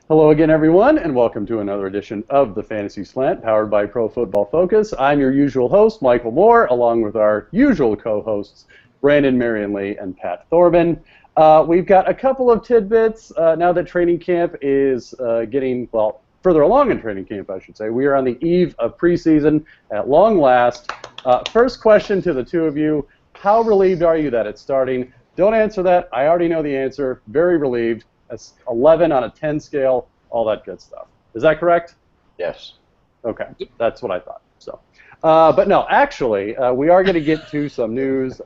Hello again, everyone, and welcome to another edition of the Fantasy Slant, powered by Pro Football Focus. I'm your usual host, Michael Moore, along with our usual co-hosts, Brandon, Marianne Lee, and Pat Thorman. We've got a couple of tidbits now that training camp is getting, well, further along in training camp, I should say. We are on the eve of preseason at long last. First question to the two of you, how relieved are you that it's starting? Don't answer that. I already know the answer. Very relieved. That's 11 on a 10 scale, all that good stuff. Is that correct? Yes. Okay, that's what I thought. So, but no, actually, we are going to get to some news,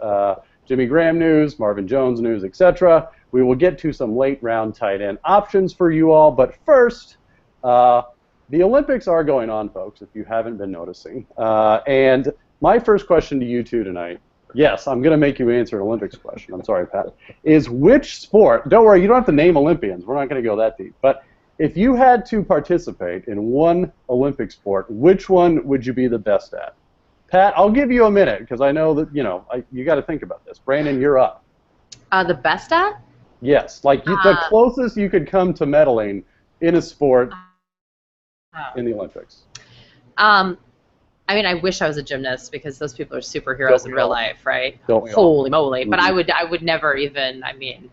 Jimmy Graham news, Marin Jones news, etc. We will get to some late round tight end options for you all, but first, the Olympics are going on, folks, if you haven't been noticing. And my first question to you two tonight, yes, I'm going to make you answer an Olympics question. I'm sorry, Pat. Is which sport, don't worry, you don't have to name Olympians. We're not going to go that deep. But if you had to participate in one Olympic sport, which one would you be the best at? Pat, I'll give you a minute because I know that, you know, you got to think about this. Brandon, you're up. The best at? Yes, like the closest you could come to medaling in a sport in the Olympics. I mean, I wish I was a gymnast because those people are superheroes in real life, right? Holy moly! But I would never even. I mean,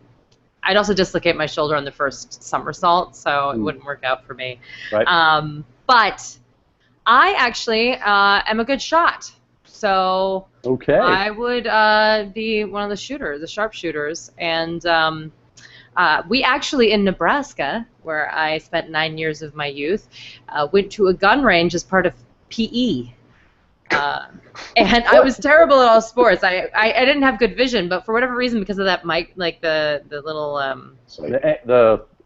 I'd also dislocate my shoulder on the first somersault, so it wouldn't work out for me. Right. But I actually am a good shot, so I would be one of the shooters, the sharpshooters, and we actually in Nebraska, where I spent 9 years of my youth, went to a gun range as part of PE. And I was terrible at all sports. I didn't have good vision, but for whatever reason, because of that mic, like the little I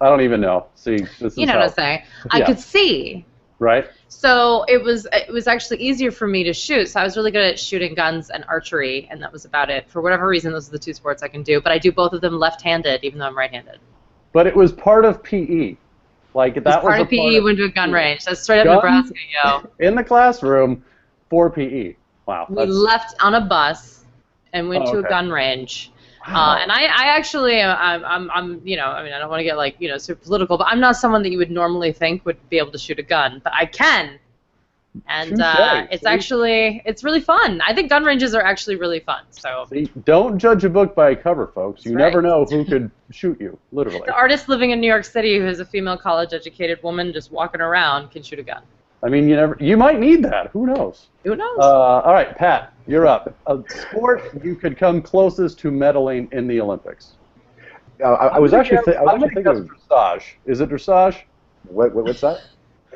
don't even know. See, this is you know what I'm saying? Yeah. I could see. Right. So it was actually easier for me to shoot. So I was really good at shooting guns and archery, and that was about it. For whatever reason, those are the two sports I can do. But I do both of them left-handed, even though I'm right-handed. But it was part of PE. Like that was part of PE. Went to a gun range. That's straight up Nebraska, yo. In the classroom for PE. Wow. We left on a bus and went to a gun range. Wow. And I actually, I'm, you know, I mean, I don't want to get like, you know, super political, but I'm not someone that you would normally think would be able to shoot a gun, but I can. And it's actually, it's really fun. I think gun ranges are actually really fun. So see, don't judge a book by a cover, folks. You never know who could shoot you, literally. The artist living in New York City who is a female college-educated woman just walking around can shoot a gun. I mean, you might need that. Who knows? Who knows? All right, Pat, you're up. A sport you could come closest to medaling in the Olympics. I was actually thinking of dressage. Is it dressage? What's that?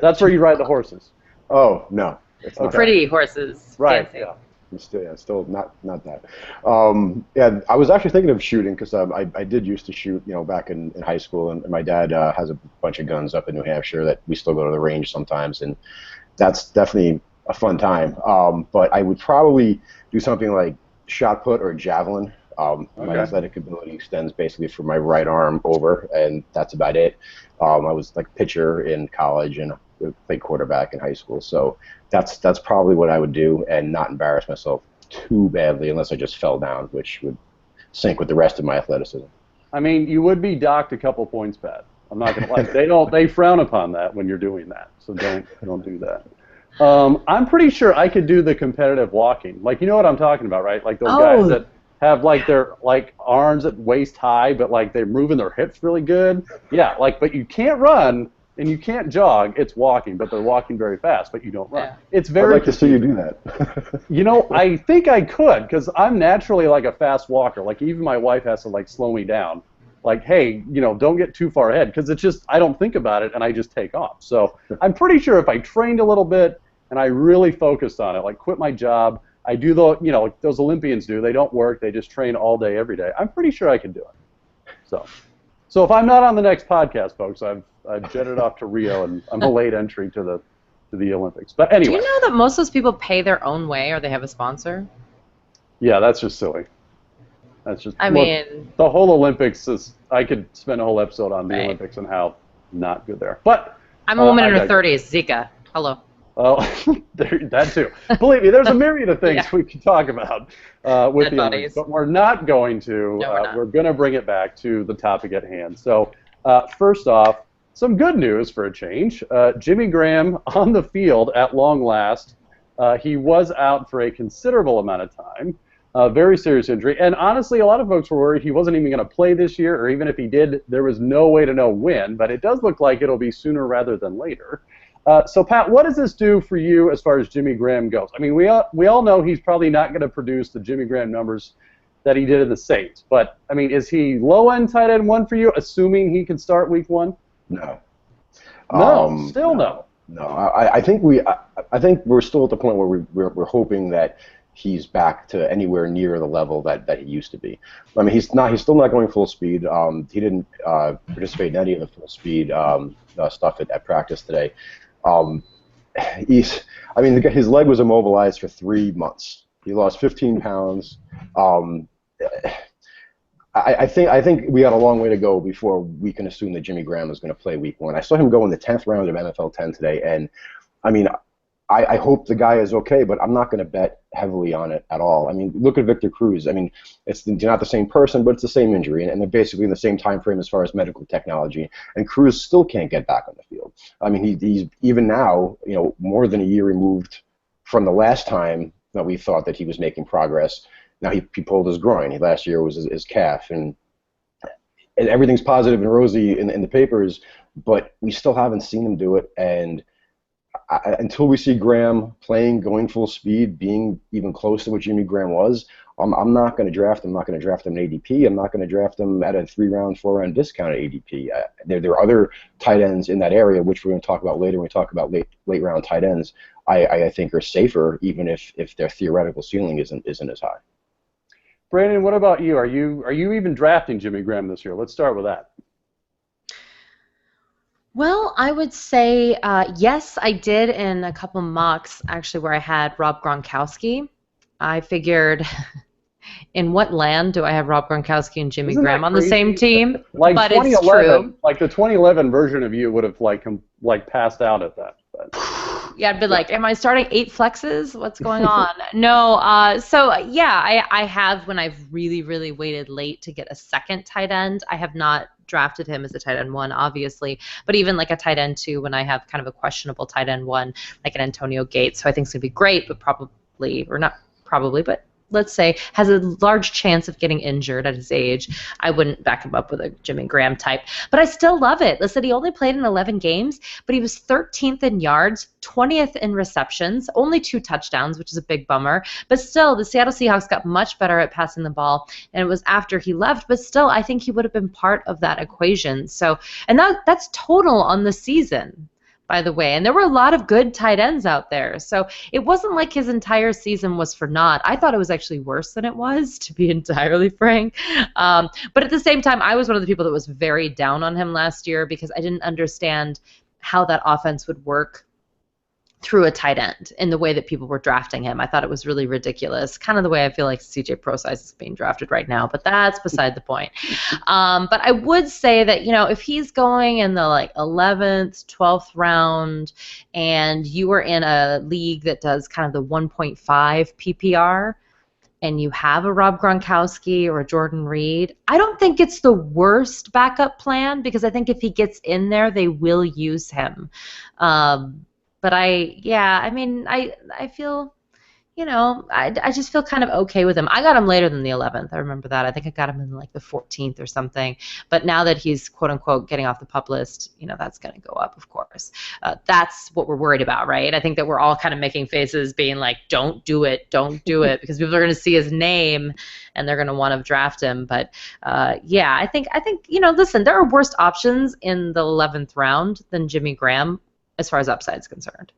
That's where you ride the horses. Oh no, it's not pretty horses. Right. Fancy. Yeah. Still not that. Yeah, I was actually thinking of shooting because I did used to shoot, you know, back in high school, and my dad has a bunch of guns up in New Hampshire that we still go to the range sometimes, and that's definitely a fun time. But I would probably do something like shot put or javelin. My athletic ability extends basically from my right arm over, and that's about it. I was like pitcher in college and played quarterback in high school, so that's probably what I would do and not embarrass myself too badly unless I just fell down, which would sink with the rest of my athleticism. I mean, you would be docked a couple points, Pat. I'm not gonna lie. They frown upon that when you're doing that, so don't do that. I'm pretty sure I could do the competitive walking. Like, you know what I'm talking about, right? Like those guys that have like their like arms at waist high, but like they're moving their hips really good. Yeah, like, but you can't run and you can't jog. It's walking, but they're walking very fast, but you don't run. Yeah. It's very. I'd like to see you do that. You know, I think I could because I'm naturally like a fast walker. Like even my wife has to like slow me down. Like, hey, you know, don't get too far ahead because it's just I don't think about it and I just take off. So I'm pretty sure if I trained a little bit and I really focused on it, like quit my job. I do like those Olympians do. They don't work. They just train all day, every day. I'm pretty sure I can do it. So if I'm not on the next podcast, folks, I've jetted off to Rio, and I'm a late entry to the Olympics. But anyway. Do you know that most of those people pay their own way, or they have a sponsor? Yeah, that's just silly. That's just. I mean, the whole Olympics is. I could spend a whole episode on the Olympics and how not good there. But I'm a woman in her 30s. Zika. Hello. Oh, that too. Believe me, there's a myriad of things we can talk about with the Olympics, but we're not going to. No, we're not. We're going to bring it back to the topic at hand. So first off, some good news for a change. Jimmy Graham on the field at long last. He was out for a considerable amount of time. Very serious injury. And honestly, a lot of folks were worried he wasn't even going to play this year, or even if he did, there was no way to know when. But it does look like it'll be sooner rather than later. So, Pat, what does this do for you as far as Jimmy Graham goes? I mean, we all know he's probably not going to produce the Jimmy Graham numbers that he did in the Saints. But, I mean, is he low-end tight end one for you, assuming he can start week 1? No. No, still no. No, I think we're still at the point where we're hoping that he's back to anywhere near the level that he used to be. I mean, he's still not going full speed. He didn't participate in any of the full speed stuff at practice today. His leg was immobilized for 3 months. He lost 15 pounds. I think we got a long way to go before we can assume that Jimmy Graham is going to play week 1. I saw him go in the 10th round of NFL 10 today, and I mean, I hope the guy is okay, but I'm not going to bet heavily on it at all. I mean, look at Victor Cruz. I mean, it's not the same person, but it's the same injury, and they're basically in the same time frame as far as medical technology. And Cruz still can't get back on the field. I mean, he's even now, more than a year removed from the last time that we thought that he was making progress. Now he pulled his groin. Last year was his calf, and everything's positive and rosy in the papers, but we still haven't seen him do it. And until we see Graham playing, going full speed, being even close to what Jimmy Graham was, I'm not going to draft him. I'm not going to draft him in ADP. I'm not going to draft him at a 3-round, 4-round discount at ADP. There are other tight ends in that area, which we're going to talk about later when we talk about late round tight ends. I think are safer, even if their theoretical ceiling isn't as high. Brandon, what about you? Are you even drafting Jimmy Graham this year? Let's start with that. Well, I would say yes, I did in a couple mocks, actually, where I had Rob Gronkowski. I figured, in what land do I have Rob Gronkowski and Jimmy Graham on the same team? Like but it's true. Like the 2011 version of you would have passed out at that. Yeah, I'd be like, am I starting 8 flexes? What's going on? No, so yeah, I have when I've really, really waited late to get a second tight end. I have not drafted him as a tight end 1, obviously, but even like a tight end 2 when I have kind of a questionable tight end 1, like an Antonio Gates, who I think is going to be great, but but let's say has a large chance of getting injured at his age. I wouldn't back him up with a Jimmy Graham type, but I still love it. Listen, he only played in 11 games, but he was 13th in yards, 20th in receptions, only 2 touchdowns, which is a big bummer. But still, the Seattle Seahawks got much better at passing the ball, and it was after he left, but still, I think he would have been part of that equation. So, and that's total on the season, by the way. And there were a lot of good tight ends out there. So it wasn't like his entire season was for naught. I thought it was actually worse than it was, to be entirely frank. But at the same time, I was one of the people that was very down on him last year because I didn't understand how that offense would work through a tight end in the way that people were drafting him. I thought it was really ridiculous, kind of the way I feel like CJ Prosise is being drafted right now, but that's beside the point. But I would say that, if he's going in the 11th, 12th round, and you are in a league that does kind of the 1.5 PPR, and you have a Rob Gronkowski or a Jordan Reed, I don't think it's the worst backup plan, because I think if he gets in there, they will use him. But I feel, I just feel kind of okay with him. I got him later than the 11th. I remember that. I think I got him in the 14th or something. But now that he's, quote unquote, getting off the PUP list, that's going to go up, of course. That's what we're worried about, right? I think that we're all kind of making faces being like, don't do it, because people are going to see his name and they're going to want to draft him. But I think, listen, there are worse options in the 11th round than Jimmy Graham, as far as upside is concerned.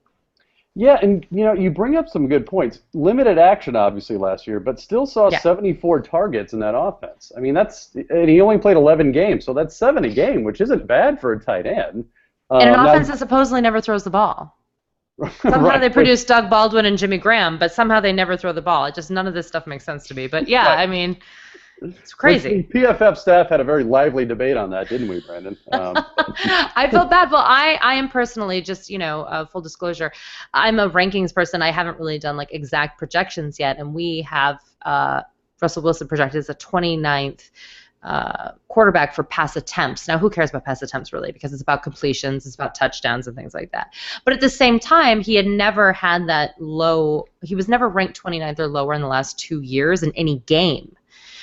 Yeah, and you bring up some good points. Limited action, obviously, last year, but still saw 74 targets in that offense. I mean, and he only played 11 games, so that's 7 a game, which isn't bad for a tight end. And an offense that supposedly never throws the ball. Somehow they produce Doug Baldwin and Jimmy Graham, but somehow they never throw the ball. None of this stuff makes sense to me. But yeah, right. I mean, it's crazy. The PFF staff had a very lively debate on that, didn't we, Brandon? I felt bad. Well, I am personally, just full disclosure, I'm a rankings person. I haven't really done exact projections yet, and we have Russell Wilson projected as a 29th quarterback for pass attempts. Now, who cares about pass attempts really? Because it's about completions, it's about touchdowns and things like that. But at the same time, he had never had that low. He was never ranked 29th or lower in the last 2 years in any game.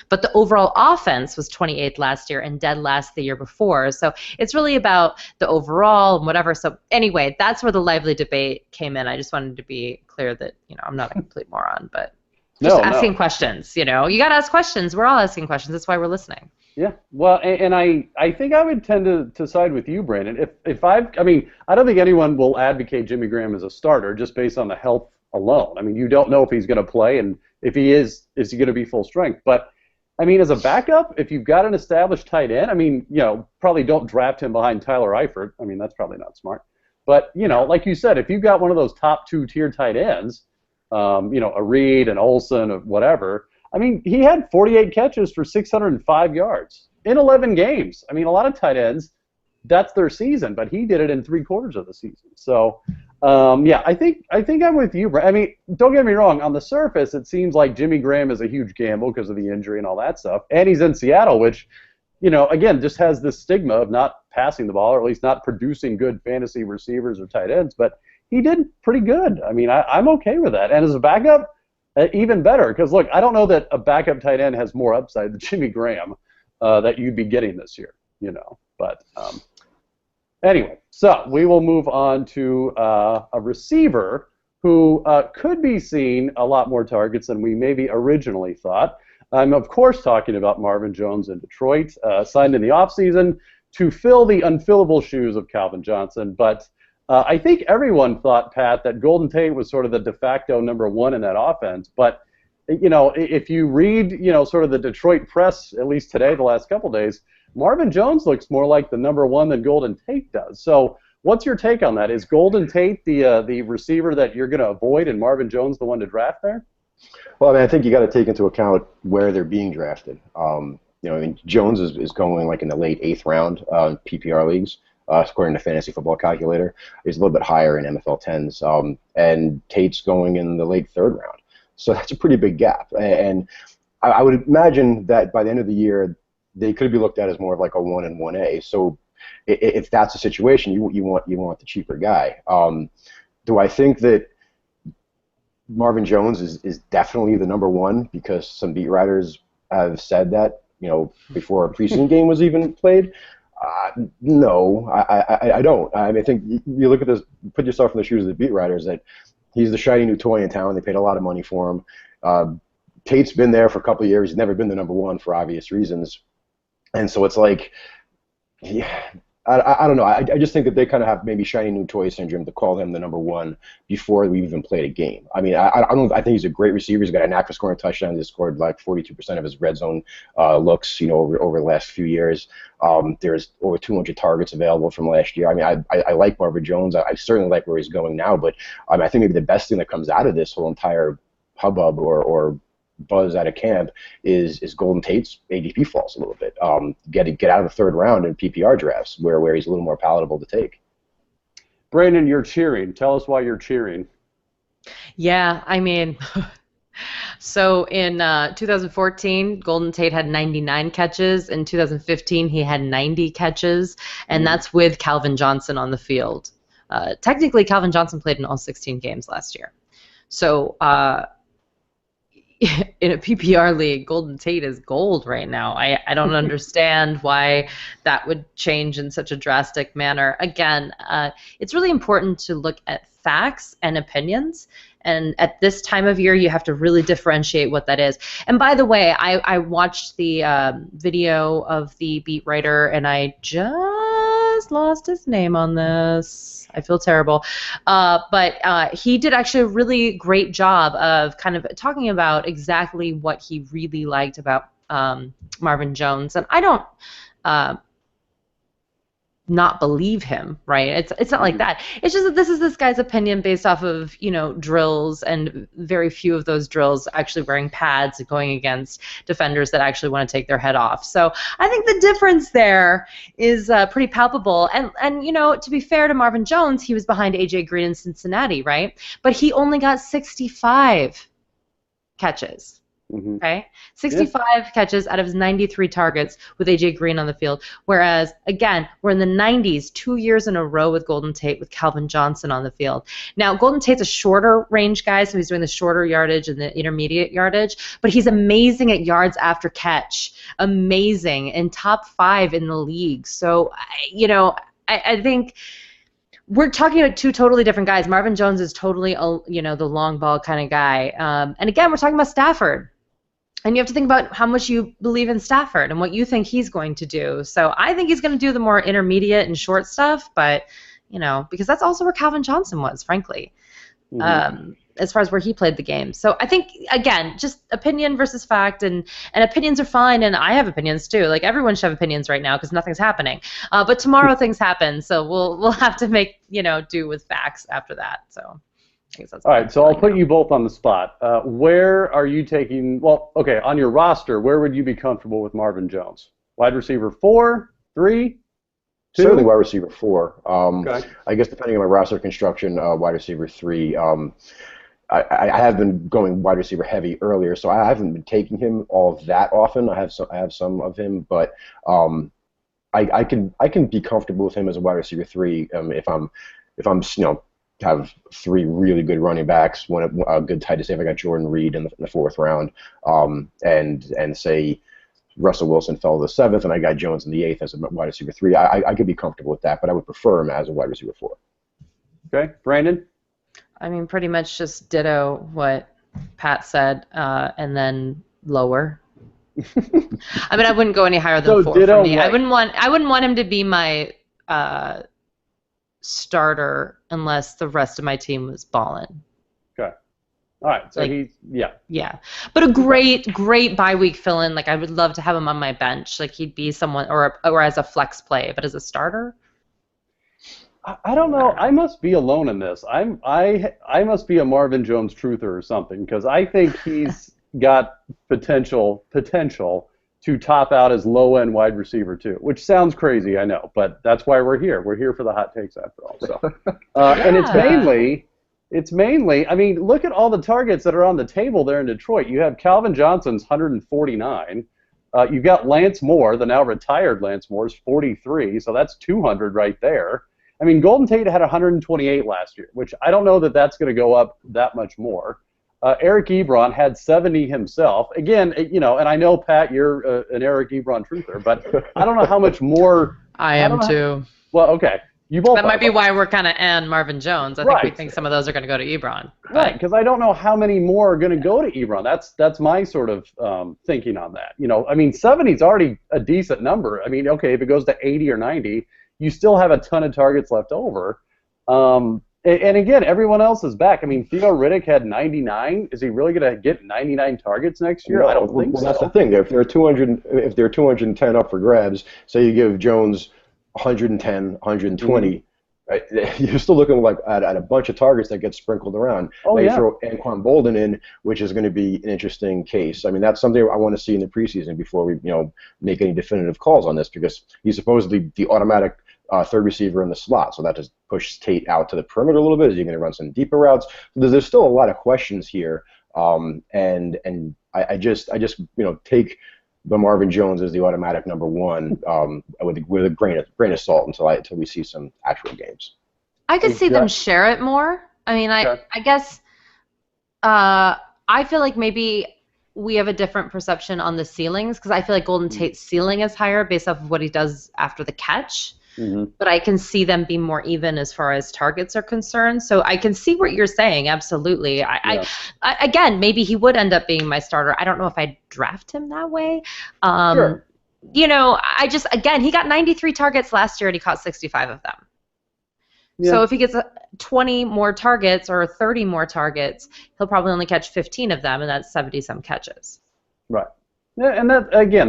But the overall offense was 28th last year and dead last the year before. So it's really about the overall and whatever. So anyway, that's where the lively debate came in. I just wanted to be clear that, I'm not a complete moron, but just asking questions. You got to ask questions. We're all asking questions. That's why we're listening. Yeah. Well, and I think I would tend to side with you, Brandon. I don't think anyone will advocate Jimmy Graham as a starter just based on the health alone. I mean, you don't know if he's going to play, and if he is he going to be full strength? But as a backup, if you've got an established tight end, probably don't draft him behind Tyler Eifert. That's probably not smart. But, like you said, if you've got one of those top 2-tier tight ends, a Reed, an Olsen, or whatever, he had 48 catches for 605 yards in 11 games. A lot of tight ends, that's their season, but he did it in 3/4 of the season. So, I think I'm with you, Brad. Don't get me wrong. On the surface, it seems like Jimmy Graham is a huge gamble because of the injury and all that stuff, and he's in Seattle, which, again, just has this stigma of not passing the ball, or at least not producing good fantasy receivers or tight ends. But he did pretty good. I'm okay with that. And as a backup, even better, because look, I don't know that a backup tight end has more upside than Jimmy Graham that you'd be getting this year. But. Anyway, so we will move on to a receiver who could be seeing a lot more targets than we maybe originally thought. I'm, of course, talking about Marin Jones in Detroit, signed in the offseason to fill the unfillable shoes of Calvin Johnson. But I think everyone thought, Pat, that Golden Tate was sort of the de facto number one in that offense. But, if you read, sort of the Detroit press, at least today, the last couple days, Marin Jones looks more like the number one than Golden Tate does. So what's your take on that? Is Golden Tate the receiver that you're going to avoid and Marin Jones the one to draft there? Well, I think you got to take into account where they're being drafted. Jones is going like in the late 8th round PPR leagues, according to Fantasy Football Calculator. He's a little bit higher in MFL 10s. And Tate's going in the late 3rd round. So that's a pretty big gap. And I would imagine that by the end of the year, they could be looked at as more of like a 1 and 1A. So if that's the situation, you want the cheaper guy. Do I think that Marin Jones is definitely the number one because some beat writers have said that before a preseason game was even played? No, I don't. I think you look at this, put yourself in the shoes of the beat writers, that he's the shiny new toy in town. They paid a lot of money for him. Tate's been there for a couple of years. He's never been the number one for obvious reasons. And so it's like, I don't know. I just think that they kind of have maybe shiny new toy syndrome to call him the number one before we even played a game. I think he's a great receiver. He's got a knack for scoring touchdowns. He's scored like 42% of his red zone looks, over the last few years. There's over 200 targets available from last year. I like Marin Jones. I certainly like where he's going now. But I think maybe the best thing that comes out of this whole entire hubbub or buzz out of camp is Golden Tate's ADP falls a little bit. Get out of the 3rd round in PPR drafts where he's a little more palatable to take. Brandon, you're cheering. Tell us why you're cheering. Yeah, so in 2014, Golden Tate had 99 catches. In 2015, he had 90 catches, and that's with Calvin Johnson on the field. Technically, Calvin Johnson played in all 16 games last year. So in a PPR league, Golden Tate is gold right now. I don't understand why that would change in such a drastic manner. Again, it's really important to look at facts and opinions. And at this time of year, you have to really differentiate what that is. And by the way, I watched the video of the beat writer, and I just lost his name on this. I feel terrible. But he did actually a really great job of kind of talking about exactly what he really liked about Marin Jones. And I don't not believe him, right? It's not like that. It's just that this is this guy's opinion based off of, drills, and very few of those drills actually wearing pads and going against defenders that actually want to take their head off. So I think the difference there is pretty palpable. And to be fair to Marin Jones, he was behind A.J. Green in Cincinnati, right? But he only got 65 catches. Okay, 65 catches out of his 93 targets with A.J. Green on the field. Whereas, again, we're in the 90s 2 years in a row with Golden Tate with Calvin Johnson on the field. Now, Golden Tate's a shorter range guy, so he's doing the shorter yardage and the intermediate yardage, but he's amazing at yards after catch. Amazing, and top 5 in the league. So, I think we're talking about two totally different guys. Marvin Jones is totally, the long ball kind of guy. And again, we're talking about Stafford. And you have to think about how much you believe in Stafford and what you think he's going to do. So I think he's going to do the more intermediate and short stuff, but, because that's also where Calvin Johnson was, frankly, as far as where he played the game. So I think, again, just opinion versus fact, and opinions are fine, and I have opinions too. Like, everyone should have opinions right now because nothing's happening. But tomorrow things happen, so we'll have to make, do with facts after that. So. All right, so I'll put you both on the spot. Where are you taking? Well, okay, on your roster, where would you be comfortable with Marvin Jones? Wide receiver 4, 3, 2? Certainly wide receiver 4. Okay. I guess depending on my roster construction, wide receiver 3. I have been going wide receiver heavy earlier, so I haven't been taking him all that often. I have some of him, but I can be comfortable with him as a wide receiver 3 if I'm have 3 really good running backs, one a good tight end. Say if I got Jordan Reed in the 4th round, and say Russell Wilson fell to the 7th, and I got Jones in the 8th as a wide receiver 3. I could be comfortable with that, but I would prefer him as a wide receiver 4. Okay, Brandon. I mean, pretty much just ditto what Pat said, and then lower. I mean, I wouldn't go any higher than 4 for me. I wouldn't want him to be my starter unless the rest of my team was balling. Okay. All right. So Yeah. But a great bye week fill-in. Like, I would love to have him on my bench. Like, he'd be someone, or as a flex play. But as a starter, I don't know. I must be alone in this. I must be a Marvin Jones truther or something, because I think he's got potential to top out as low-end wide receiver too, which sounds crazy, I know, but that's why we're here. We're here for the hot takes after all. So, and it's mainly. I mean, look at all the targets that are on the table there in Detroit. You have Calvin Johnson's 149. You've got Lance Moore, the now retired Lance Moore's 43, so that's 200 right there. I mean, Golden Tate had 128 last year, which I don't know that that's going to go up that much more. Eric Ebron had 70 himself. Again, and I know, Pat, you're an Eric Ebron truther, but I don't know how much more. I am too. Well, okay. You both. That might be why we're kind of and Marvin Jones. I think we think some of those are going to go to Ebron. Right, because I don't know how many more are going to go to Ebron. That's my sort of thinking on that. I mean, 70 is already a decent number. I mean, okay, if it goes to 80 or 90, you still have a ton of targets left over. And again, everyone else is back. I mean, Theo Riddick had 99. Is he really going to get 99 targets next year? No, I don't think so. That's the thing. If there are 210 up for grabs, say you give Jones 110, 120, right, you're still looking at a bunch of targets that get sprinkled around. You throw Anquan Bolden in, which is going to be an interesting case. I mean, that's something I want to see in the preseason before we make any definitive calls on this, because he's supposedly the automatic third receiver in the slot, so that just pushes Tate out to the perimeter a little bit. Is he going to run some deeper routes? There's still a lot of questions here, and I just take the Marvin Jones as the automatic number 1 with a grain of salt until we see some actual games. I could see them share it more. I mean, I guess I feel like maybe we have a different perception on the ceilings, because I feel like Golden Tate's ceiling is higher based off of what he does after the catch. But I can see them be more even as far as targets are concerned. So I can see what you're saying, absolutely. I again, maybe he would end up being my starter. I don't know if I'd draft him that way. Sure. He got 93 targets last year and he caught 65 of them. Yeah. So if he gets 20 more targets or 30 more targets, he'll probably only catch 15 of them, and that's 70-some catches. Right. Yeah, and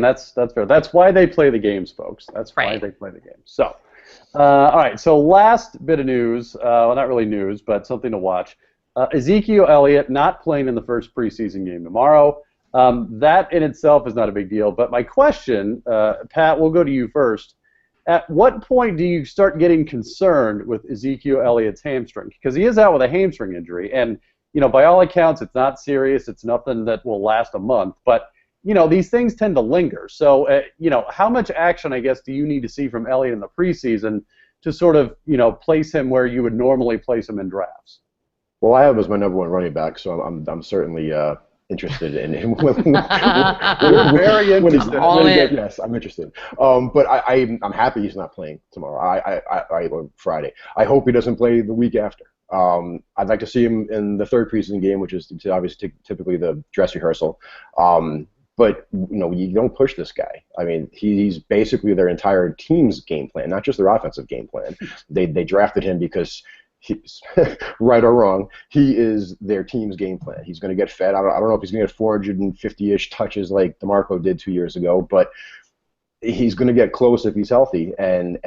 that's fair. That's why they play the games, folks. That's why they play the games. So, all right. So last bit of news. Well, not really news, but something to watch. Ezekiel Elliott not playing in the first preseason game tomorrow. That in itself is not a big deal. But my question, Pat, we'll go to you first. At what point do you start getting concerned with Ezekiel Elliott's hamstring? Because he is out with a hamstring injury, and by all accounts, it's not serious. It's nothing that will last a month. But, these things tend to linger. So, how much action, I guess, do you need to see from Elliott in the preseason to sort of, place him where you would normally place him in drafts? Well, I have him as my #1 running back, so I'm certainly interested in him. We're very interested. Yes, I'm interested. But I'm happy he's not playing tomorrow. Or Friday. I hope he doesn't play the week after. I'd like to see him in the third preseason game, which is obviously typically the dress rehearsal. But you don't push this guy. I mean, he's basically their entire team's game plan, not just their offensive game plan. They drafted him because he's right or wrong, he is their team's game plan. He's going to get fed. I don't know if he's going to get 450-ish touches like DeMarco did 2 years ago, but he's going to get close if he's healthy, and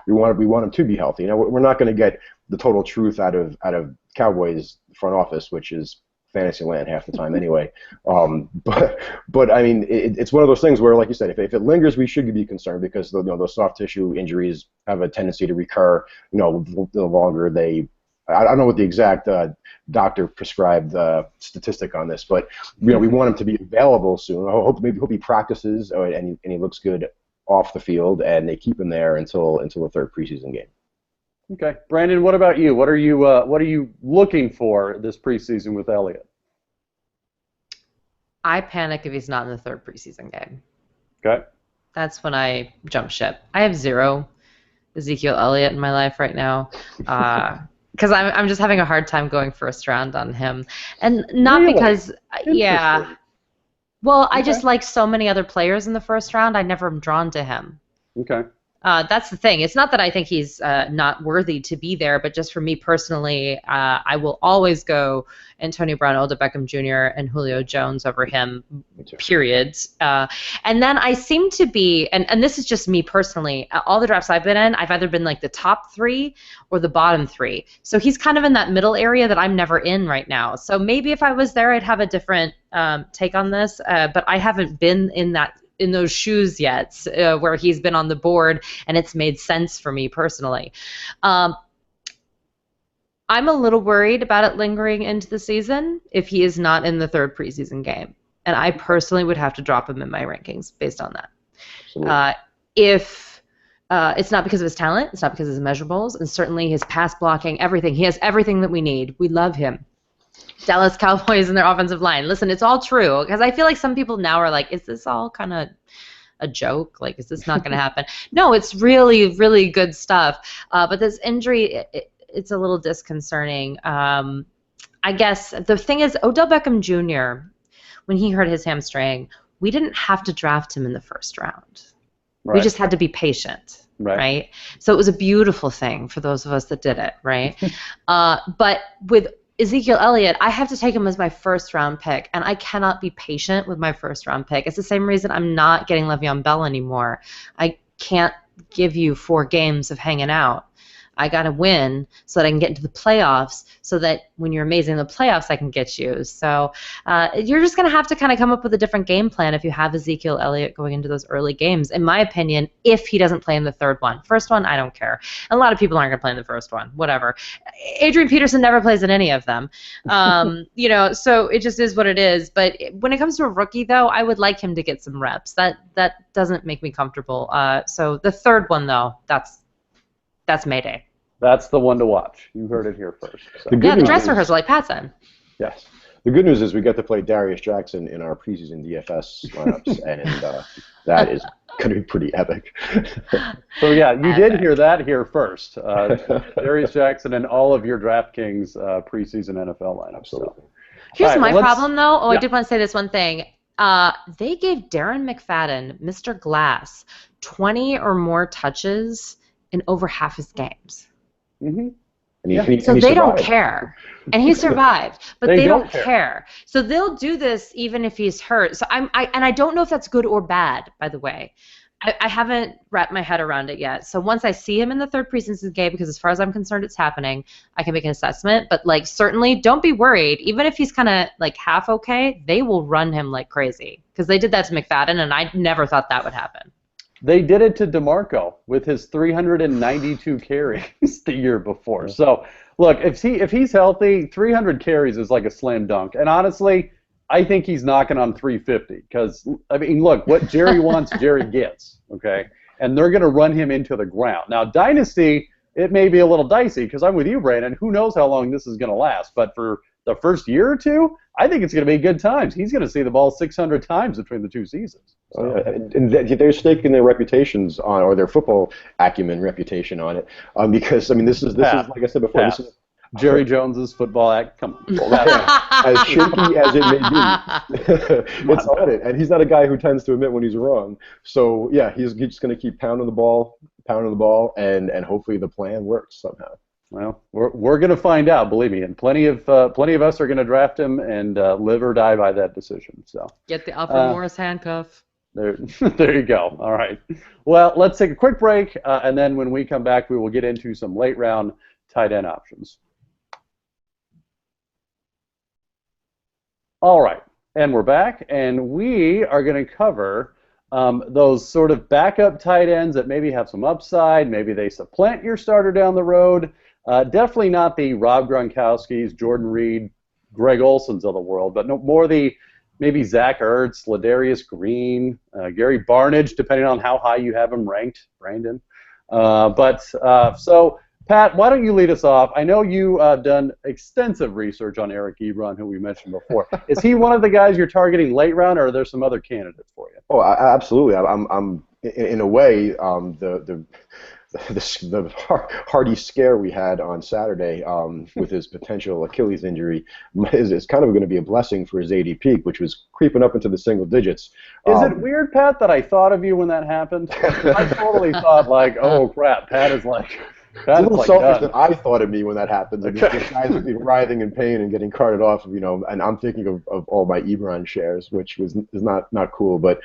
we want him to be healthy. We're not going to get the total truth out of Cowboys front office, which is fantasy land half the time anyway. But I mean, it's one of those things where, like you said, if it lingers, we should be concerned because those soft tissue injuries have a tendency to recur. The longer they, I don't know what the exact doctor prescribed statistic on this, but we want him to be available soon. I hope he practices and he looks good off the field, and they keep him there until the third preseason game. Okay, Brandon, what about you? What are you looking for this preseason with Elliott? I panic if he's not in the third preseason game. Okay. That's when I jump ship. I have 0 Ezekiel Elliott in my life right now, because I'm just having a hard time going first round on him, and not really? Because Well, I just like so many other players in the first round. I never am drawn to him. Okay. That's the thing. It's not that I think he's not worthy to be there, but just for me personally, I will always go Antonio Brown, Odell Beckham Jr., and Julio Jones over him, period. And then I seem to be, and this is just me personally, all the drafts I've been in, I've either been like the top 3 or the bottom 3. So he's kind of in that middle area that I'm never in right now. So maybe if I was there, I'd have a different take on this, but I haven't been in those shoes yet, where he's been on the board and it's made sense for me personally. I'm a little worried about it lingering into the season if he is not in the third preseason game. And I personally would have to drop him in my rankings based on that. If it's not because of his talent, it's not because of his measurables, and certainly his pass blocking, everything. He has everything that we need. We love him. Dallas Cowboys and their offensive line. Listen, it's all true, because I feel like some people now are like, is this all kind of a joke? Like, is this not going to happen? No, it's really, really good stuff. But this injury, it's a little disconcerting. I guess the thing is, Odell Beckham Jr., when he hurt his hamstring, we didn't have to draft him in the first round. Right. We just had to be patient. Right? So it was a beautiful thing for those of us that did it, right? But with Ezekiel Elliott, I have to take him as my first-round pick, and I cannot be patient with my first-round pick. It's the same reason I'm not getting Le'Veon Bell anymore. I can't give you 4 games of hanging out. I got to win so that I can get into the playoffs, so that when you're amazing in the playoffs, I can get you. So you're just going to have to kind of come up with a different game plan if you have Ezekiel Elliott going into those early games, in my opinion, if he doesn't play in the third one. First one, I don't care. And a lot of people aren't going to play in the first one. Whatever. Adrian Peterson never plays in any of them. So it just is what it is. But when it comes to a rookie, though, I would like him to get some reps. That doesn't make me comfortable. So the third one, though, that's Mayday. That's the one to watch. You heard it here first. So. The dress rehearsal, like Pat said. Yes. The good news is we get to play Darius Jackson in our preseason DFS lineups, and that is going to be pretty epic. So, yeah, you did hear that here first. Darius Jackson and all of your DraftKings preseason NFL lineups. Absolutely. So. Here's my problem, though. I did want to say this one thing. They gave Darren McFadden, Mr. Glass, 20 or more touches in over half his games. Mm-hmm. So they don't care. And he survived, but they don't care. So they'll do this even if he's hurt. So I don't know if that's good or bad, by the way. I haven't wrapped my head around it yet. So once I see him in the third preseason game, because as far as I'm concerned it's happening, I can make an assessment. But like, certainly don't be worried. Even if he's kind of like half okay, they will run him like crazy. Because they did that to McFadden, and I never thought that would happen. They did it to DeMarco with his 392 carries the year before. So, look, if he's healthy, 300 carries is like a slam dunk. And honestly, I think he's knocking on 350 because, I mean, look, what Jerry wants, Jerry gets, okay? And they're going to run him into the ground. Now, Dynasty, it may be a little dicey because I'm with you, Brandon. Who knows how long this is going to last? But for the first year or two, I think it's going to be good times. He's going to see the ball 600 times between the two seasons. So. And they're staking their reputations on, or their football acumen reputation on it, because I mean this is like I said before. This is Jerry Jones's football act. Come on, as shaky as it may be, it's on it, and he's not a guy who tends to admit when he's wrong. So yeah, he's just going to keep pounding the ball, and hopefully the plan works somehow. Well, we're going to find out, believe me, and plenty of us are going to draft him and live or die by that decision. So get the Alfred Morris handcuff. There you go. All right. Well, let's take a quick break, and then when we come back, we will get into some late round tight end options. All right, and we're back, and we are going to cover those sort of backup tight ends that maybe have some upside. Maybe they supplant your starter down the road. Definitely not the Rob Gronkowski's, Jordan Reed, Greg Olsons of the world, but more the maybe Zach Ertz, Ladarius Green, Gary Barnidge, depending on how high you have him ranked, Brandon. So, Pat, why don't you lead us off? I know you done extensive research on Eric Ebron, who we mentioned before. Is he one of the guys you're targeting late round, or are there some other candidates for you? Oh, absolutely. I'm in a way the hearty scare we had on Saturday with his potential Achilles injury is kind of going to be a blessing for his ADP, which was creeping up into the single digits. Is it weird, Pat, that I thought of you when that happened? I totally thought, like, oh, crap, Pat is like... It's a little selfish that I thought of me when that happened. I mean, the guys would be writhing in pain and getting carted off, and I'm thinking of all my Ebron shares, which is not cool. But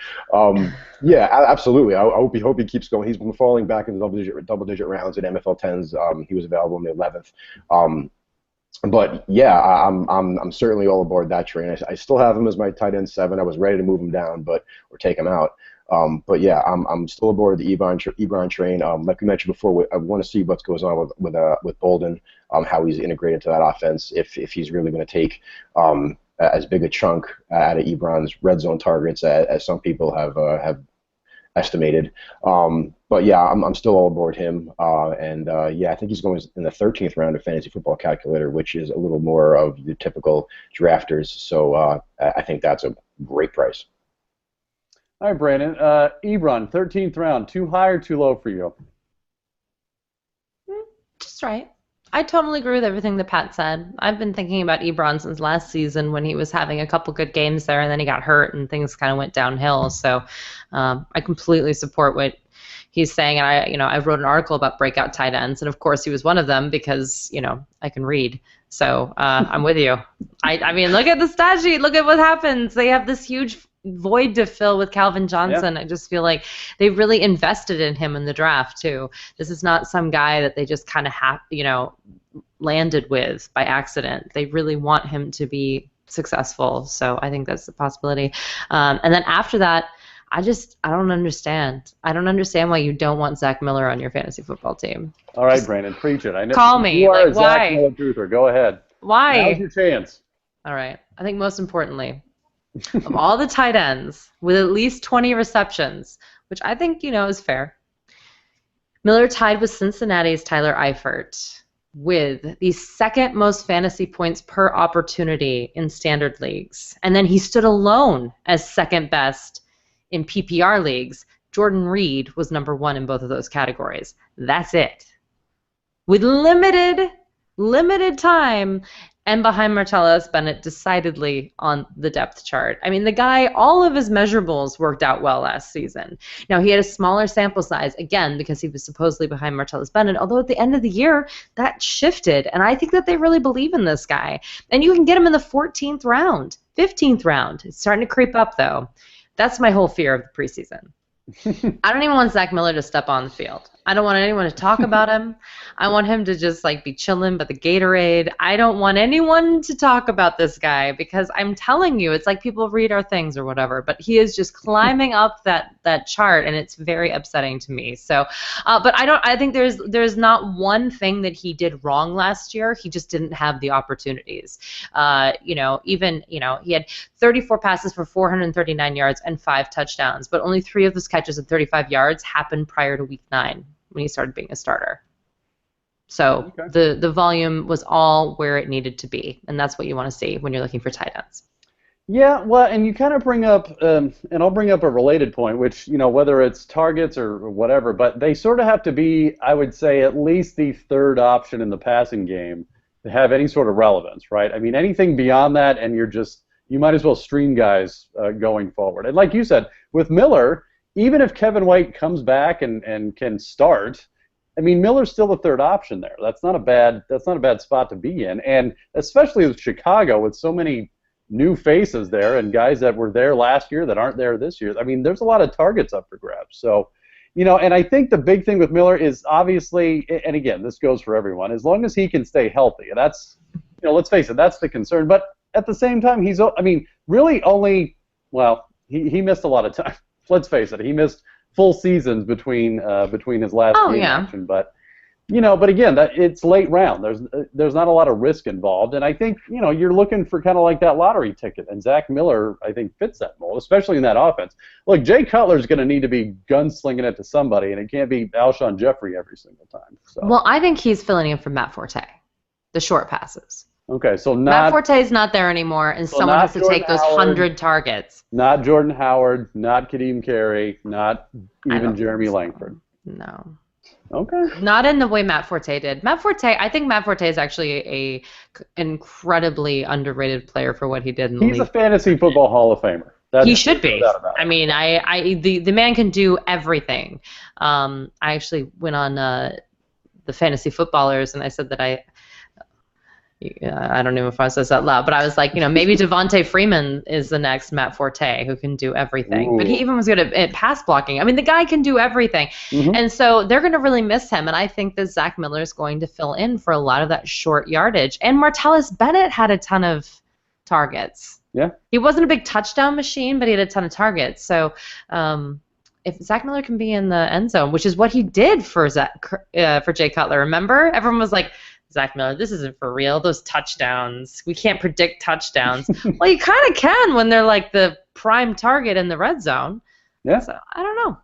yeah, absolutely. I hope he keeps going. He's been falling back in double digit rounds at MFL 10s. He was available in the 11th. But yeah, I'm certainly all aboard that train. I still have him as my tight end 7. I was ready to move him down, or take him out. But yeah, I'm still aboard the Ebron train. Like we mentioned before, I want to see what goes on with Bolden, how he's integrated to that offense. If he's really going to take as big a chunk out of Ebron's red zone targets as some people have estimated. But yeah, I'm still all aboard him. Yeah, I think he's going in the 13th round of Fantasy Football Calculator, which is a little more of the typical drafters. So I think that's a great price. All right, Brandon. Ebron, 13th round, too high or too low for you? Just right. I totally agree with everything that Pat said. I've been thinking about Ebron since last season when he was having a couple good games there, and then he got hurt and things kind of went downhill. So I completely support what he's saying, and I wrote an article about breakout tight ends, and of course he was one of them because I can read. So I'm with you. I mean, look at the stat sheet. Look at what happens. They have this huge void to fill with Calvin Johnson. Yeah. I just feel like they really invested in him in the draft too. This is not some guy that they just kind of landed with by accident. They really want him to be successful. So I think that's the possibility. And then after that, I don't understand. I don't understand why you don't want Zach Miller on your fantasy football team. All right, Brandon, preach it. I know call me. You are like, a Zach Miller truther. Go ahead. Why? Now's your chance. All right. I think most importantly, of all the tight ends with at least 20 receptions, which I think, is fair, Miller tied with Cincinnati's Tyler Eifert with the second most fantasy points per opportunity in standard leagues. And then he stood alone as second best in PPR leagues. Jordan Reed was number 1 in both of those categories. That's it. With limited time, and behind Martellus Bennett decidedly on the depth chart. I mean, the guy, all of his measurables worked out well last season. Now, he had a smaller sample size, again, because he was supposedly behind Martellus Bennett, although at the end of the year, that shifted, and I think that they really believe in this guy. And you can get him in the 14th round, 15th round. It's starting to creep up, though. That's my whole fear of the preseason. I don't even want Zach Miller to step on the field. I don't want anyone to talk about him. I want him to just like be chilling by the Gatorade. I don't want anyone to talk about this guy because I'm telling you, it's like people read our things or whatever, but he is just climbing up that chart, and it's very upsetting to me. So, but I think there's not one thing that he did wrong last year. He just didn't have the opportunities. He had 34 passes for 439 yards and 5 touchdowns, but only 3 of those catches at 35 yards happened prior to week 9 when he started being a starter. So the volume was all where it needed to be, and that's what you want to see when you're looking for tight ends. Yeah, well, and you kind of bring up, and I'll bring up a related point, which, whether it's targets or whatever, but they sort of have to be, I would say, at least the third option in the passing game to have any sort of relevance, right? I mean, anything beyond that, and you might as well stream guys going forward. And like you said, with Miller, even if Kevin White comes back and can start, I mean, Miller's still the third option there. That's not a bad spot to be in, and especially with Chicago with so many new faces there and guys that were there last year that aren't there this year. I mean, there's a lot of targets up for grabs. So, and I think the big thing with Miller is obviously, and again, this goes for everyone, as long as he can stay healthy, and that's, let's face it, that's the concern. But at the same time, he missed a lot of time. Let's face it, he missed full seasons between his last game action. But but again, it's late round. There's not a lot of risk involved, and I think you're looking for kind of like that lottery ticket. And Zach Miller, I think, fits that mold, especially in that offense. Look, Jay Cutler's going to need to be gunslinging it to somebody, and it can't be Alshon Jeffrey every single time. So. Well, I think he's filling in for Matt Forte, the short passes. Okay, so Matt Forte's not there anymore, and someone has to take those 100 targets. Not Jordan Howard, not Kadeem Carey, not even Jeremy Langford. No. Okay. Not in the way Matt Forte did. I think Matt Forte is actually a incredibly underrated player for what he did in the league. He's a fantasy football Hall of Famer. He should be. I mean, the man can do everything. I actually went on the fantasy footballers, and I said that I don't know if I said that loud, but I was like, maybe Devontae Freeman is the next Matt Forte who can do everything. Ooh. But he even was good at pass blocking. I mean, the guy can do everything. Mm-hmm. And so they're going to really miss him, and I think that Zach Miller is going to fill in for a lot of that short yardage. And Martellus Bennett had a ton of targets. Yeah. He wasn't a big touchdown machine, but he had a ton of targets. So if Zach Miller can be in the end zone, which is what he did for Jay Cutler, remember? Everyone was like, Zach Miller, this isn't for real. Those touchdowns, we can't predict touchdowns. Well, you kind of can when they're like the prime target in the red zone. Yeah. So I don't know.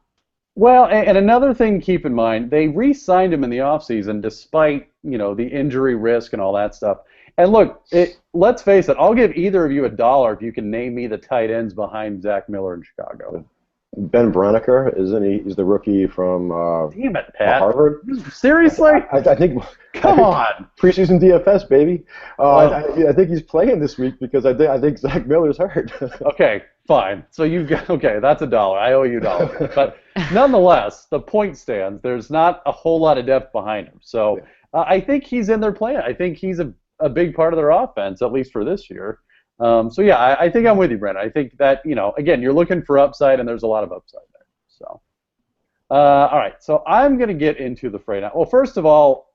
Well, and another thing to keep in mind, they re-signed him in the offseason despite, the injury risk and all that stuff. And look, let's face it, I'll give either of you $1 if you can name me the tight ends behind Zach Miller in Chicago. Ben Broniker, isn't he? He's the rookie from Damn it, Pat. Harvard. Seriously? I think. Come on. Preseason DFS, baby. I think he's playing this week because I think Zach Miller's hurt. Okay, fine. So that's $1. I owe you $1. But nonetheless, the point stands. There's not a whole lot of depth behind him. So I think he's in their plan. I think he's a big part of their offense, at least for this year. I think I'm with you, Brent. I think that, again, you're looking for upside, and there's a lot of upside there. So, all right. So I'm going to get into the fray now. Well, first of all,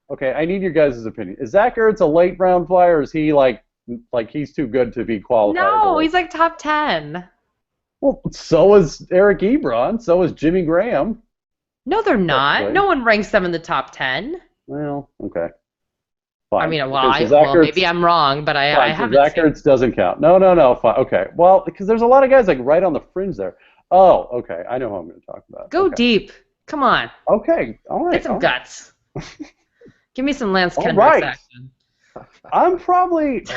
okay, I need your guys' opinion. Is Zach Ertz a late round flyer, or is he like he's too good to be qualified? No, he's like top 10. Well, so is Eric Ebron. So is Jimmy Graham. No, they're not. No one ranks them in the top 10. Well, okay. Fine. I mean, maybe I'm wrong, but I haven't. Zach Ertz doesn't count. No. Fine. Okay. Well, because there's a lot of guys like right on the fringe there. Oh, okay. I know who I'm going to talk about. Go deep. Come on. Okay. All right. Get some guts. Give me some Lance Kendricks action. I'm probably.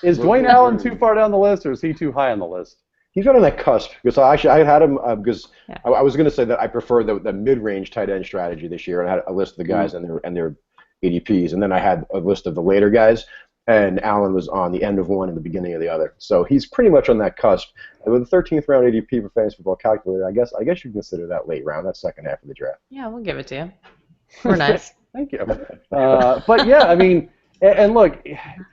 Is Dwayne Allen too far down the list, or is he too high on the list? He's right on that cusp because I had him because I was going to say that I prefer the mid-range tight end strategy this year, and I had a list of the guys and their ADPs, and then I had a list of the later guys, and Allen was on the end of one and the beginning of the other. So he's pretty much on that cusp. And with the 13th round ADP for fantasy football calculator, I guess you consider that late round, that second half of the draft. Yeah, we'll give it to you. We're nice. Thank you. But yeah, I mean, and look,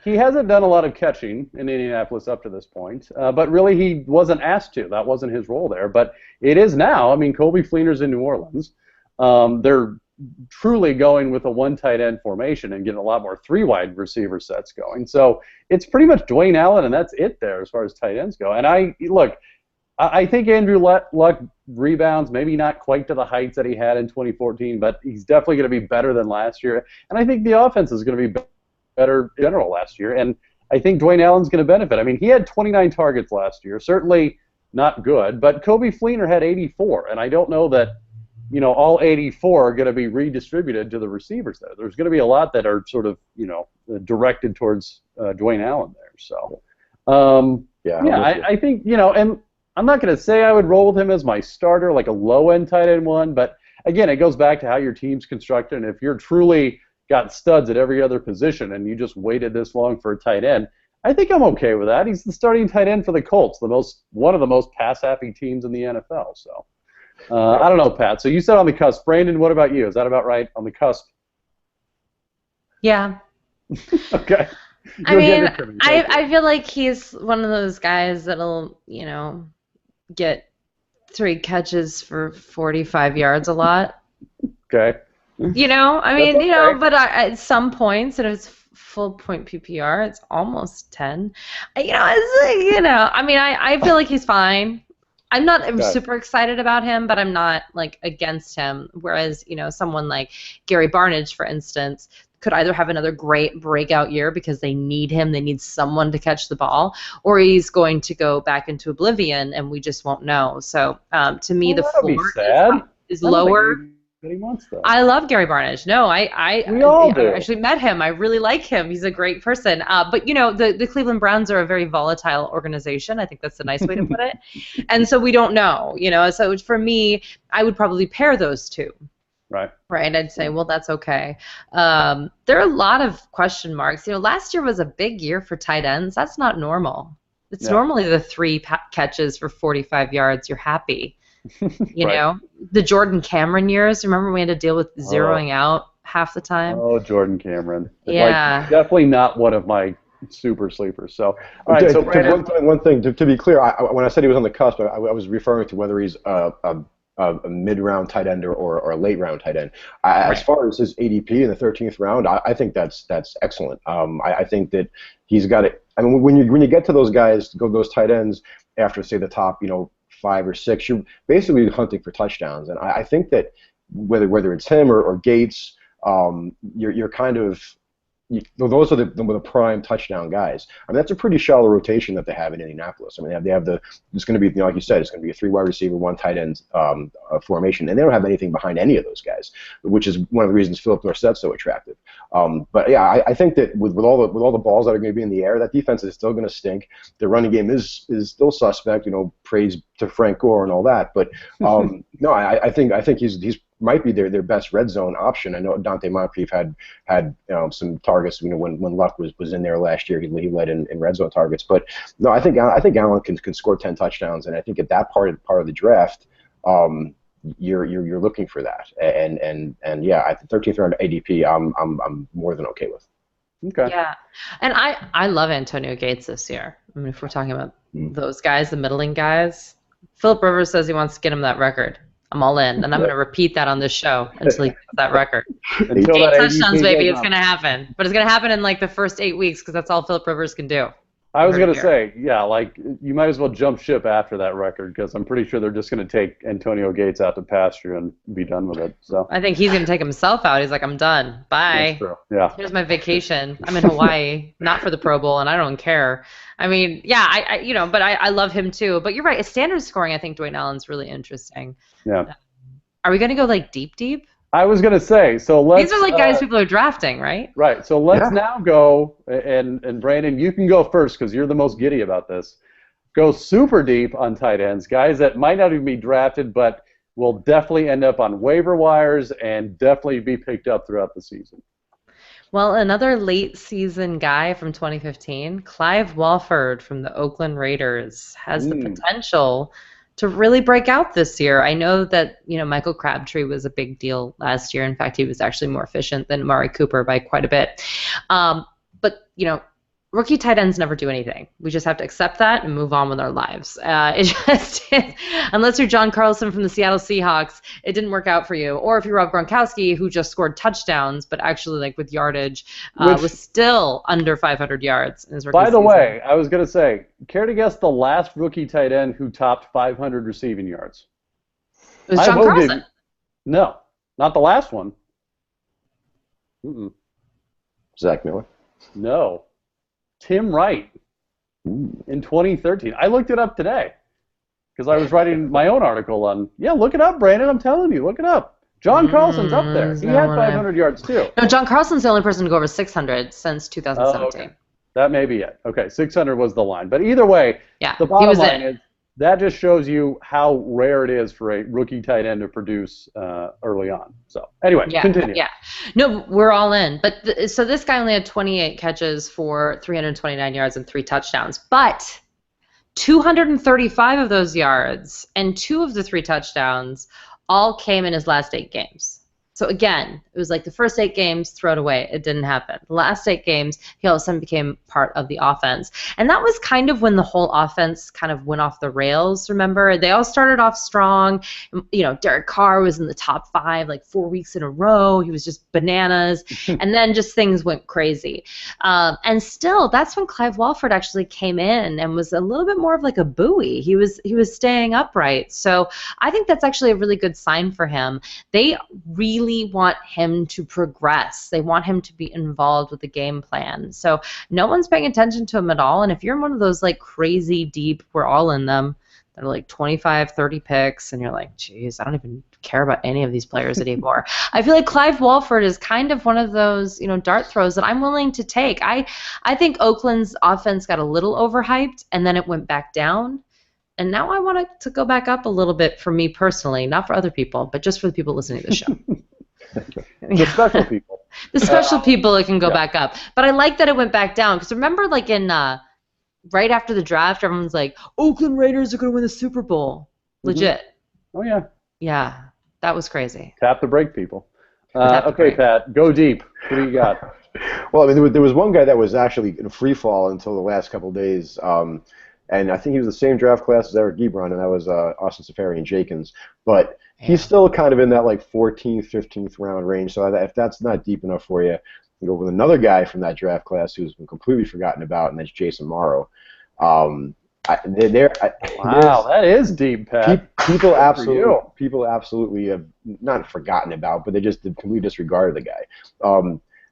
he hasn't done a lot of catching in Indianapolis up to this point, but really he wasn't asked to. That wasn't his role there, but it is now. I mean, Colby Fleener's in New Orleans. they're truly going with a one tight end formation and getting a lot more three wide receiver sets going. So it's pretty much Dwayne Allen, and that's it there as far as tight ends go. And I think Andrew Luck rebounds, maybe not quite to the heights that he had in 2014, but he's definitely going to be better than last year. And I think the offense is going to be better in general last year. And I think Dwayne Allen's going to benefit. I mean, he had 29 targets last year, certainly not good, but Kobe Fleener had 84, and I don't know that all 84 are going to be redistributed to the receivers there. There's going to be a lot that are sort of, directed towards Dwayne Allen there. So, I think, and I'm not going to say I would roll with him as my starter, like a low-end tight end one, but again, it goes back to how your team's constructed, and if you're truly got studs at every other position and you just waited this long for a tight end, I think I'm okay with that. He's the starting tight end for the Colts, one of the most pass-happy teams in the NFL, so. I don't know, Pat. So you said on the cusp. Brandon, what about you? Is that about right? On the cusp? Yeah. Okay. I feel like he's one of those guys that'll, get 3 catches for 45 yards a lot. Okay. But at some points, and if it's full point PPR, it's almost 10. I feel like he's fine. I'm not super excited about him, but I'm not against him. Whereas, someone like Gary Barnidge, for instance, could either have another great breakout year because they need him, they need someone to catch the ball, or he's going to go back into oblivion and we just won't know. So to me, the floor is lower. He wants that. I love Gary Barnidge. No, I actually met him. I really like him. He's a great person. But the Cleveland Browns are a very volatile organization. I think that's a nice way to put it. And so we don't know. So for me, I would probably pair those two. Right. Right. I'd say, well, that's okay. There are a lot of question marks. Last year was a big year for tight ends. That's not normal. It's normally the 3 catches for 45 yards. You're happy. The Jordan Cameron years, remember we had to deal with zeroing out half the time? Oh, Jordan Cameron. Yeah. Definitely not one of my super sleepers. So, all right. So, one thing, to be clear, when I said he was on the cusp, I was referring to whether he's a mid-round tight end or a late-round tight end. As far as his ADP in the 13th round, I think that's excellent. I think that he's got it. I mean, when you get to those guys, those tight ends after, say, the top, 5 or 6, you're basically hunting for touchdowns. And I think that whether it's him or Gates, you're kind of those are the prime touchdown guys. I mean, that's a pretty shallow rotation that they have in Indianapolis. I mean, they have it's going to be, like you said, it's going to be a 3 wide receiver, 1 tight end formation, and they don't have anything behind any of those guys, which is one of the reasons Philip Dorsett's so attractive. But yeah, I think that with all the balls that are going to be in the air, that defense is still going to stink. The running game is still suspect. Praise to Frank Gore and all that. But no, I think he's might be their best red zone option. I know Dante Moncrief had some targets. When Luck was in there last year, he led in red zone targets. But no, I think Allen can score 10 touchdowns, and I think at that part of the draft, you're looking for that. And yeah, at the 13th round ADP, I'm more than okay with. Okay. Yeah, and I love Antonio Gates this year. I mean, if we're talking about those guys, the middling guys, Philip Rivers says he wants to get him that record. I'm all in, and I'm going to repeat that on this show until he gets that record. 8 touchdowns, baby, it's going to happen. But it's going to happen in the first 8 weeks because that's all Philip Rivers can do. I was going to say, yeah, you might as well jump ship after that record because I'm pretty sure they're just going to take Antonio Gates out to pasture and be done with it. So I think he's going to take himself out. He's like, I'm done. Bye. That's true. Yeah. Here's my vacation. I'm in Hawaii, not for the Pro Bowl, and I don't care. I mean, yeah, but I love him too. But you're right. As standard scoring, I think Dwayne Allen's really interesting. Yeah. Are we going to go deep? I was going to say, so let's... These are guys people are drafting, right? Right. So let's now go, and Brandon, you can go first because you're the most giddy about this. Go super deep on tight ends, guys that might not even be drafted, but will definitely end up on waiver wires and definitely be picked up throughout the season. Well, another late season guy from 2015, Clive Walford from the Oakland Raiders, has the potential to really break out this year. I know that, Michael Crabtree was a big deal last year. In fact, he was actually more efficient than Amari Cooper by quite a bit. But, rookie tight ends never do anything. We just have to accept that and move on with our lives. Unless you're John Carlson from the Seattle Seahawks, it didn't work out for you. Or if you're Rob Gronkowski, who just scored touchdowns, but actually, like with yardage, was still under 500 yards in his rookie season. By the way, I was going to say, care to guess the last rookie tight end who topped 500 receiving yards? It was John Carlson. No, not the last one. Zach Miller. No. Tim Wright in 2013. I looked it up today because I was writing my own article on. Yeah, look it up, Brandon. I'm telling you, look it up. John Carlson's up there. He had 500 yards too. No, John Carlson's the only person to go over 600 since 2017. Okay. That may be it. Okay, 600 was the line. But either way, yeah, the bottom line is that just shows you how rare it is for a rookie tight end to produce early on. So anyway, continue. Yeah, no, we're all in. But so this guy only had 28 catches for 329 yards and 3 touchdowns. But 235 of those yards and 2 of the 3 touchdowns all came in his last 8 games. So again, it was like the first 8 games, throw it away. It didn't happen. The last 8 games, he all of a sudden became part of the offense. And that was kind of when the whole offense kind of went off the rails, remember? They all started off strong. You know, Derek Carr was in the top 5 like 4 weeks in a row. He was just bananas. And then just things went crazy. And still, that's when Clive Walford actually came in and was a little bit more of like a buoy. He was staying upright. So I think that's actually a really good sign for him. They really want him to progress. They want him to be involved with the game plan. So no one's paying attention to him at all. And if you're in one of those like crazy deep, we're all in them, that are like 25, 30 picks, and you're like, geez, I don't even care about any of these players anymore. I feel like Clive Walford is kind of one of those, you know, dart throws that I'm willing to take. I think Oakland's offense got a little overhyped, and then it went back down. And now I want it to go back up a little bit for me personally, not for other people, but just for the people listening to the show. The special people. The special people, it can go back up. But I like that it went back down. Because remember, like in right after the draft, everyone's like, Oakland Raiders are going to win the Super Bowl. Legit. Oh, yeah. Yeah, that was crazy. Tap the brake, people. Okay, Pat, go deep. What do you got? Well, I mean, there was one guy that was actually in free fall until the last couple of days. And I think he was the same draft class as Eric Ebron, and that was Austin Seferian-Jenkins. But he's still kind of in that like 14th, 15th round range. So if that's not deep enough for you, you go with another guy from that draft class who's been completely forgotten about, and that's Jason Morrow. Wow, that is deep, Pat. People absolutely have not forgotten about, but they just completely disregarded the guy.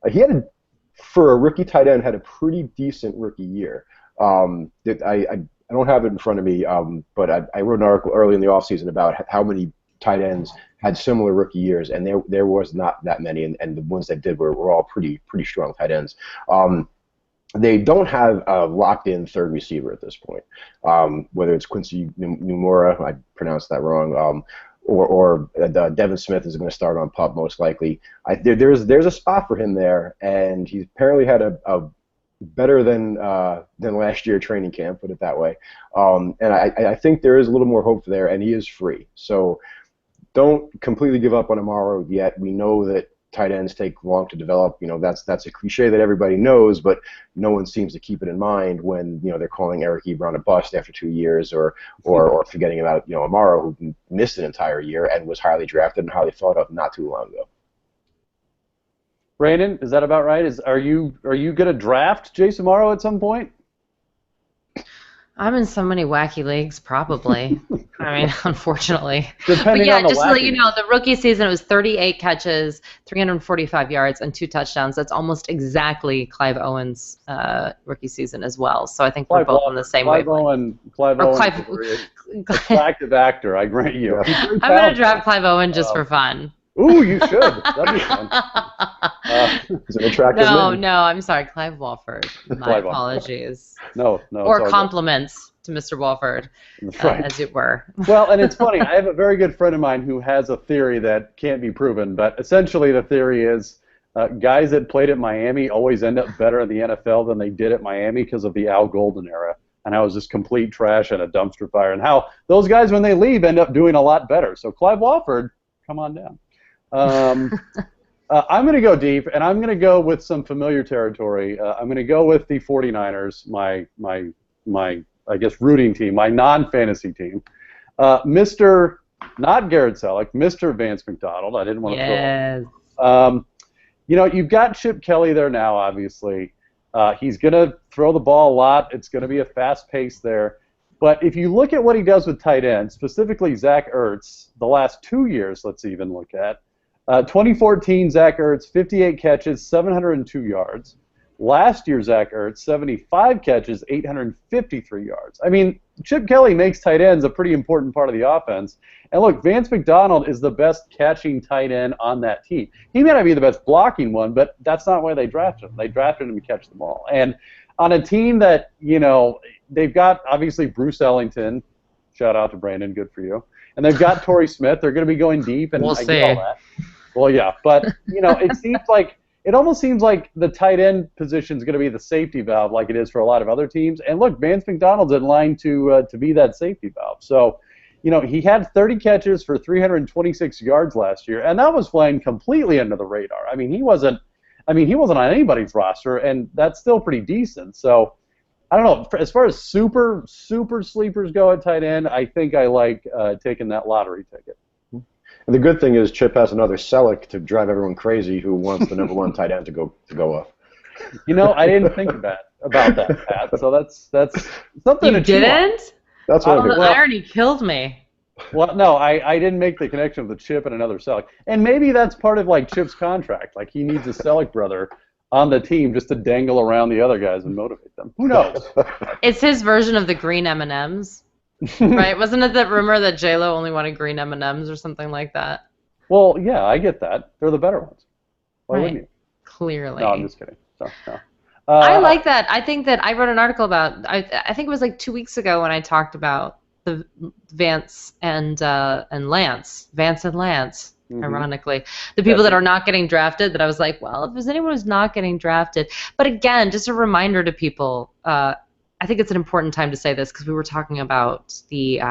He had, for a rookie tight end, had a pretty decent rookie year. I don't have it in front of me, but I wrote an article early in the offseason about how many tight ends had similar rookie years, and there was not that many, and the ones that did were all pretty strong tight ends. They don't have a locked-in third receiver at this point, whether it's Quincy Numora, I pronounced that wrong, or Devin Smith is going to start on PUP most likely. There's a spot for him there, and he's apparently had a better than last year training camp, put it that way. And I think there is a little more hope there, and he is free. So don't completely give up on Amaro yet. We know that tight ends take long to develop. You know, that's a cliche that everybody knows, but no one seems to keep it in mind when, you know, they're calling Eric Ebron a bust after 2 years, or forgetting about, you know, Amaro, who missed an entire year and was highly drafted and highly thought of not too long ago. Brandon, is that about right? Are you going to draft Jason Morrow at some point? I'm in so many wacky leagues, probably. I mean, unfortunately. Depending on the just to let you know, the rookie season, it was 38 catches, 345 yards, and 2 touchdowns. That's almost exactly Clive Owen's rookie season as well. So I think we're both on the same wavelength. Clive Owen, attractive actor, I grant you. I'm going to draft Clive Owen just for fun. Ooh, you should. That'd be fun. Is it attractive? No, I'm sorry, Clive Walford. My apologies. No. Or compliments to Mr. Walford, as it were. Well, and it's funny. I have a very good friend of mine who has a theory that can't be proven, but essentially the theory is guys that played at Miami always end up better in the NFL than they did at Miami because of the Al Golden era, and how it was just complete trash and a dumpster fire, and how those guys, when they leave, end up doing a lot better. So Clive Walford, come on down. I'm going to go deep, and I'm going to go with some familiar territory. I'm going to go with the 49ers, my I guess rooting team, my non-fantasy team. Mr. Not Garrett Selleck, Mr. Vance McDonald. I didn't want to throw him. You know, you've got Chip Kelly there now, obviously. He's going to throw the ball a lot. It's going to be a fast pace there. But if you look at what he does with tight ends, specifically Zach Ertz, the last 2 years, let's even look at. 2014, Zach Ertz, 58 catches, 702 yards. Last year, Zach Ertz, 75 catches, 853 yards. I mean, Chip Kelly makes tight ends a pretty important part of the offense. And look, Vance McDonald is the best catching tight end on that team. He may not be the best blocking one, but that's not why they drafted him. They drafted him to catch the ball. And on a team that, you know, they've got, obviously, Bruce Ellington. Shout out to Brandon, good for you. And they've got Torrey Smith. They're going to be going deep, and we'll I get all that. Well, yeah, but, you know, it almost seems like the tight end position is going to be the safety valve like it is for a lot of other teams. And look, Vance McDonald's in line to be that safety valve. So, you know, he had 30 catches for 326 yards last year, and that was flying completely under the radar. I mean, he wasn't on anybody's roster, and that's still pretty decent. So, I don't know. As far as super sleepers go at tight end, I think I like taking that lottery ticket. And the good thing is Chip has another Selleck to drive everyone crazy who wants the number one tight end to go up. You know, I didn't think about that, Pat. So that's something. You didn't? That's what the irony killed me. Well, no, I didn't make the connection of the Chip and another Selleck. And maybe that's part of like Chip's contract. Like he needs a Selleck brother on the team just to dangle around the other guys and motivate them. Who knows? It's his version of the green M&Ms. Right? Wasn't it that rumor that J-Lo only wanted green M&Ms or something like that? Well, yeah, I get that. They're the better ones. Why wouldn't you? Clearly. No, I'm just kidding. So, no. I like that. I think that I wrote an article about. I think it was like 2 weeks ago when I talked about the Vance and Lance. Vance and Lance. Mm-hmm. Ironically, the people that are not getting drafted. That I was like, well, if there's anyone who's not getting drafted, but again, just a reminder to people. I think it's an important time to say this because we were talking about the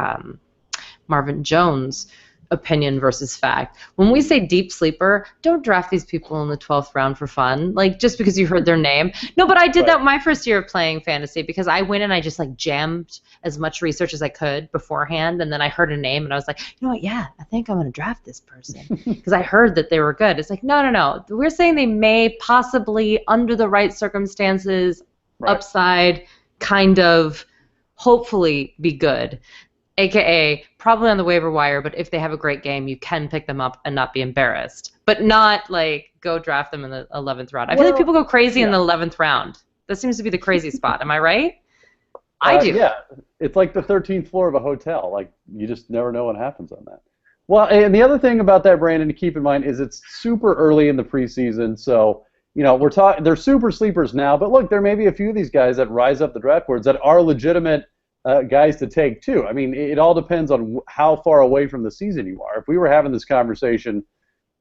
Marin Jones opinion versus fact. When we say deep sleeper, don't draft these people in the 12th round for fun, like just because you heard their name. No, but I did that my first year of playing fantasy because I went and I just like jammed as much research as I could beforehand, and then I heard a name and I was like, you know what, yeah, I think I'm going to draft this person because I heard that they were good. It's like, no. We're saying they may possibly, under the right circumstances, upside, kind of, hopefully be good. AKA probably on the waiver wire, but if they have a great game, you can pick them up and not be embarrassed. But not like go draft them in the 11th round. I feel like people go crazy in the 11th round. That seems to be the crazy spot. Am I right? I do. Yeah, it's like the 13th floor of a hotel. Like you just never know what happens on that. Well, and the other thing about that, Brandon, to keep in mind is it's super early in the preseason, so you know they're super sleepers now. But look, there may be a few of these guys that rise up the draft boards that are legitimate guys to take too. I mean, it all depends on how far away from the season you are. If we were having this conversation,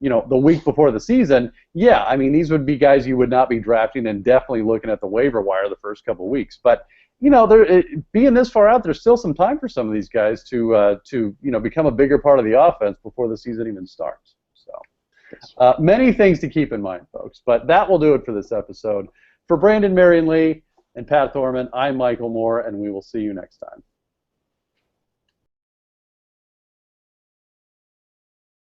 you know, the week before the season, yeah, I mean, these would be guys you would not be drafting and definitely looking at the waiver wire the first couple of weeks. But you know, being this far out, there's still some time for some of these guys to you know become a bigger part of the offense before the season even starts. So many things to keep in mind, folks. But that will do it for this episode. For Brandon, Marianne Lee, and Pat Thorman, I'm Michael Moore, and we will see you next time.